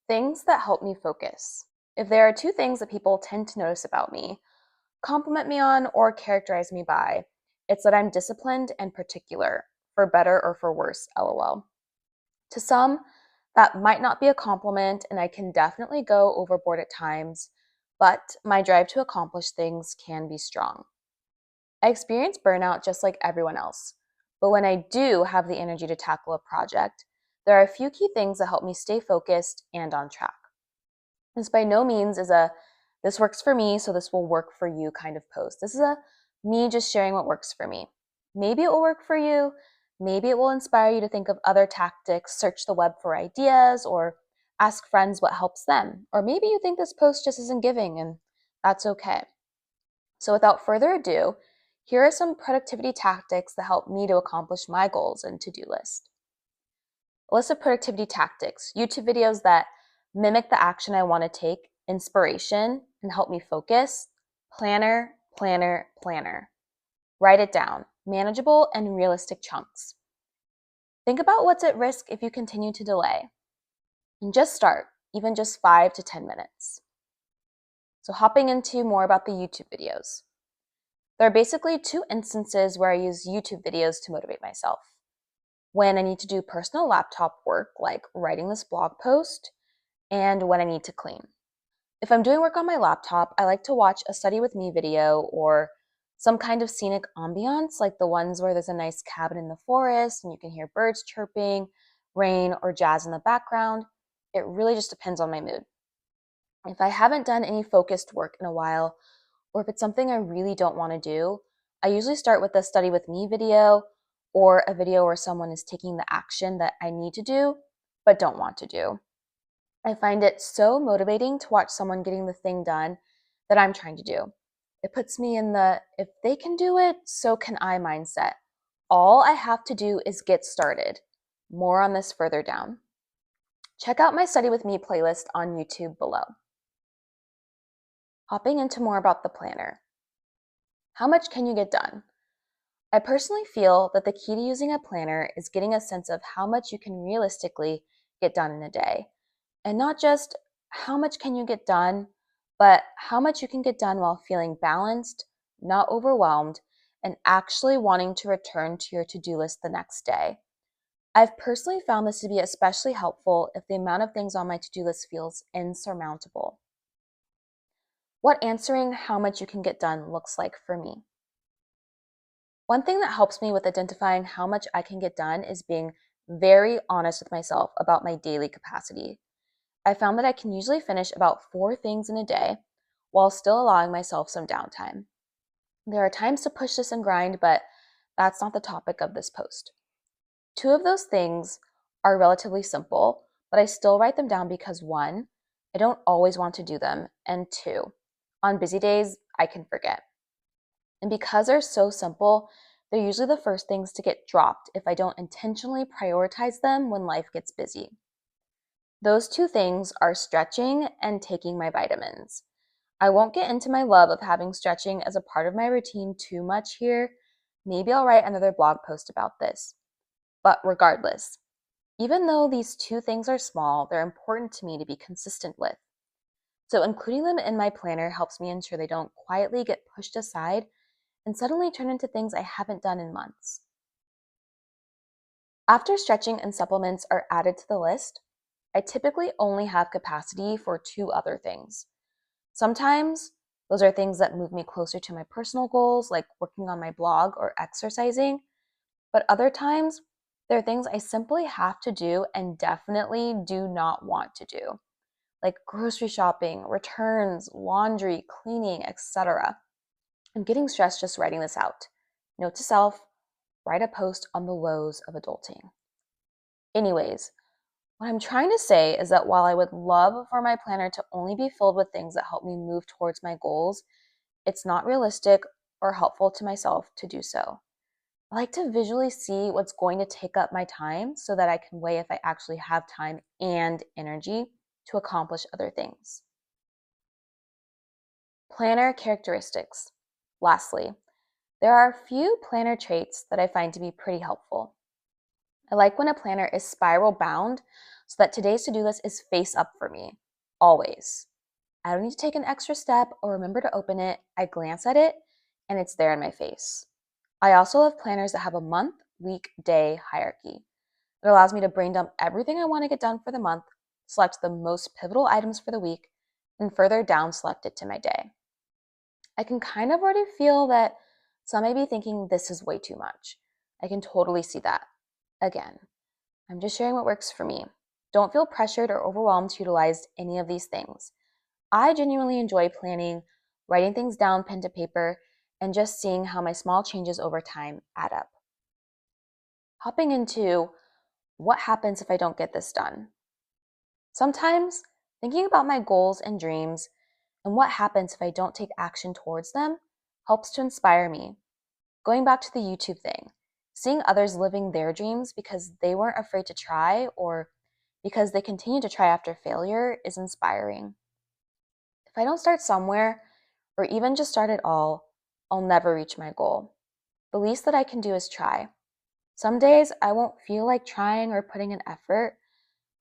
Things that help me focus. If there are two things that people tend to notice about me, compliment me on, or characterize me by, it's that I'm disciplined and particular, for better or for worse, lol. To some, that might not be a compliment, and I can definitely go overboard at times, but my drive to accomplish things can be strong. I experience burnout just like everyone else, but when I do have the energy to tackle a project, there are a few key things that help me stay focused and on track. This by no means is a this works for me, so this will work for you kind of post. This is a me just sharing what works for me. Maybe it will work for you. Maybe it will inspire you to think of other tactics, search the web for ideas, or ask friends what helps them. Or maybe you think this post just isn't giving, and that's okay. So, without further ado, here are some productivity tactics that help me to accomplish my goals and to do list. A list of productivity tactics, YouTube videos that mimic the action I want to take, inspiration, and help me focus, planner, planner, planner. Write it down, manageable and realistic chunks. Think about what's at risk if you continue to delay. And just start, even just 5 to 10 minutes. So, hopping into more about the YouTube videos. There are basically two instances where I use YouTube videos to motivate myself. When I need to do personal laptop work, like writing this blog post, and when I need to clean. If I'm doing work on my laptop, I like to watch a study with me video or some kind of scenic ambiance, like the ones where there's a nice cabin in the forest and you can hear birds chirping, rain, or jazz in the background. It really just depends on my mood. If I haven't done any focused work in a while, or if it's something I really don't want to do, I usually start with a study with me video or a video where someone is taking the action that I need to do but don't want to do. I find it so motivating to watch someone getting the thing done that I'm trying to do. It puts me in the if they can do it, so can I mindset. All I have to do is get started. More on this further down. Check out my Study With Me playlist on YouTube below. Hopping into more about the planner. How much can you get done? I personally feel that the key to using a planner is getting a sense of how much you can realistically get done in a day. And not just how much can you get done, but how much you can get done while feeling balanced, not overwhelmed, and actually wanting to return to your to-do list the next day. I've personally found this to be especially helpful if the amount of things on my to-do list feels insurmountable. What answering how much you can get done looks like for me. One thing that helps me with identifying how much I can get done is being very honest with myself about my daily capacity. I found that I can usually finish about 4 things in a day while still allowing myself some downtime. There are times to push this and grind, but that's not the topic of this post. 2 of those things are relatively simple, but I still write them down because 1, I don't always want to do them, and 2, on busy days, I can forget. And because they're so simple, they're usually the first things to get dropped if I don't intentionally prioritize them when life gets busy. Those 2 things are stretching and taking my vitamins. I won't get into my love of having stretching as a part of my routine too much here. Maybe I'll write another blog post about this. But regardless, even though these 2 things are small, they're important to me to be consistent with. So including them in my planner helps me ensure they don't quietly get pushed aside and suddenly turn into things I haven't done in months. After stretching and supplements are added to the list, I typically only have capacity for 2 other things. Sometimes those are things that move me closer to my personal goals, like working on my blog or exercising. But other times, there are things I simply have to do and definitely do not want to do, like grocery shopping, returns, laundry, cleaning, etc. I'm getting stressed just writing this out. Note to self, write a post on the woes of adulting. Anyways, what I'm trying to say is that while I would love for my planner to only be filled with things that help me move towards my goals, it's not realistic or helpful to myself to do so. I like to visually see what's going to take up my time so that I can weigh if I actually have time and energy to accomplish other things. Planner characteristics. Lastly, there are a few planner traits that I find to be pretty helpful. I like when a planner is spiral bound so that today's to do list is face up for me, always. I don't need to take an extra step or remember to open it. I glance at it and it's there in my face. I also love planners that have a month, week, day hierarchy. It allows me to brain dump everything I want to get done for the month, select the most pivotal items for the week, and further down select it to my day. I can kind of already feel that some may be thinking this is way too much. I can totally see that. Again, I'm just sharing what works for me. Don't feel pressured or overwhelmed to utilize any of these things. I genuinely enjoy planning, writing things down pen to paper, and just seeing how my small changes over time add up. Hopping into what happens if I don't get this done? Sometimes thinking about my goals and dreams and what happens if I don't take action towards them helps to inspire me. Going back to the YouTube thing, seeing others living their dreams because they weren't afraid to try or because they continue to try after failure is inspiring. If I don't start somewhere, or even just start at all, I'll never reach my goal. The least that I can do is try. Some days I won't feel like trying or putting in effort,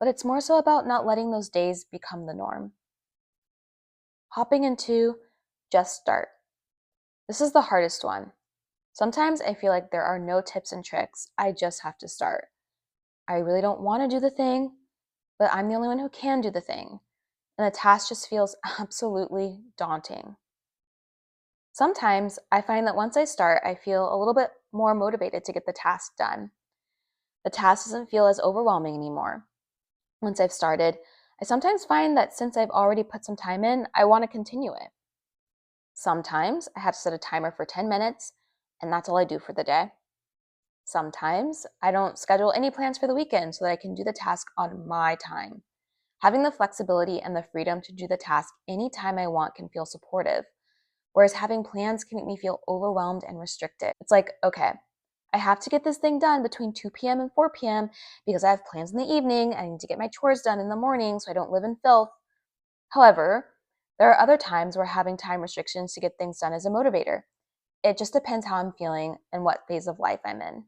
but it's more so about not letting those days become the norm. Hopping into just start. This is the hardest one. Sometimes I feel like there are no tips and tricks. I just have to start. I really don't want to do the thing, but I'm the only one who can do the thing. And the task just feels absolutely daunting. Sometimes I find that once I start, I feel a little bit more motivated to get the task done. The task doesn't feel as overwhelming anymore. Once I've started, I sometimes find that since I've already put some time in, I want to continue it. Sometimes I have to set a timer for 10 minutes, and that's all I do for the day. Sometimes I don't schedule any plans for the weekend so that I can do the task on my time. Having the flexibility and the freedom to do the task anytime I want can feel supportive, whereas having plans can make me feel overwhelmed and restricted. It's like, okay, I have to get this thing done between 2 p.m. and 4 p.m. because I have plans in the evening. I need to get my chores done in the morning so I don't live in filth. However, there are other times where having time restrictions to get things done is a motivator. It just depends how I'm feeling and what phase of life I'm in.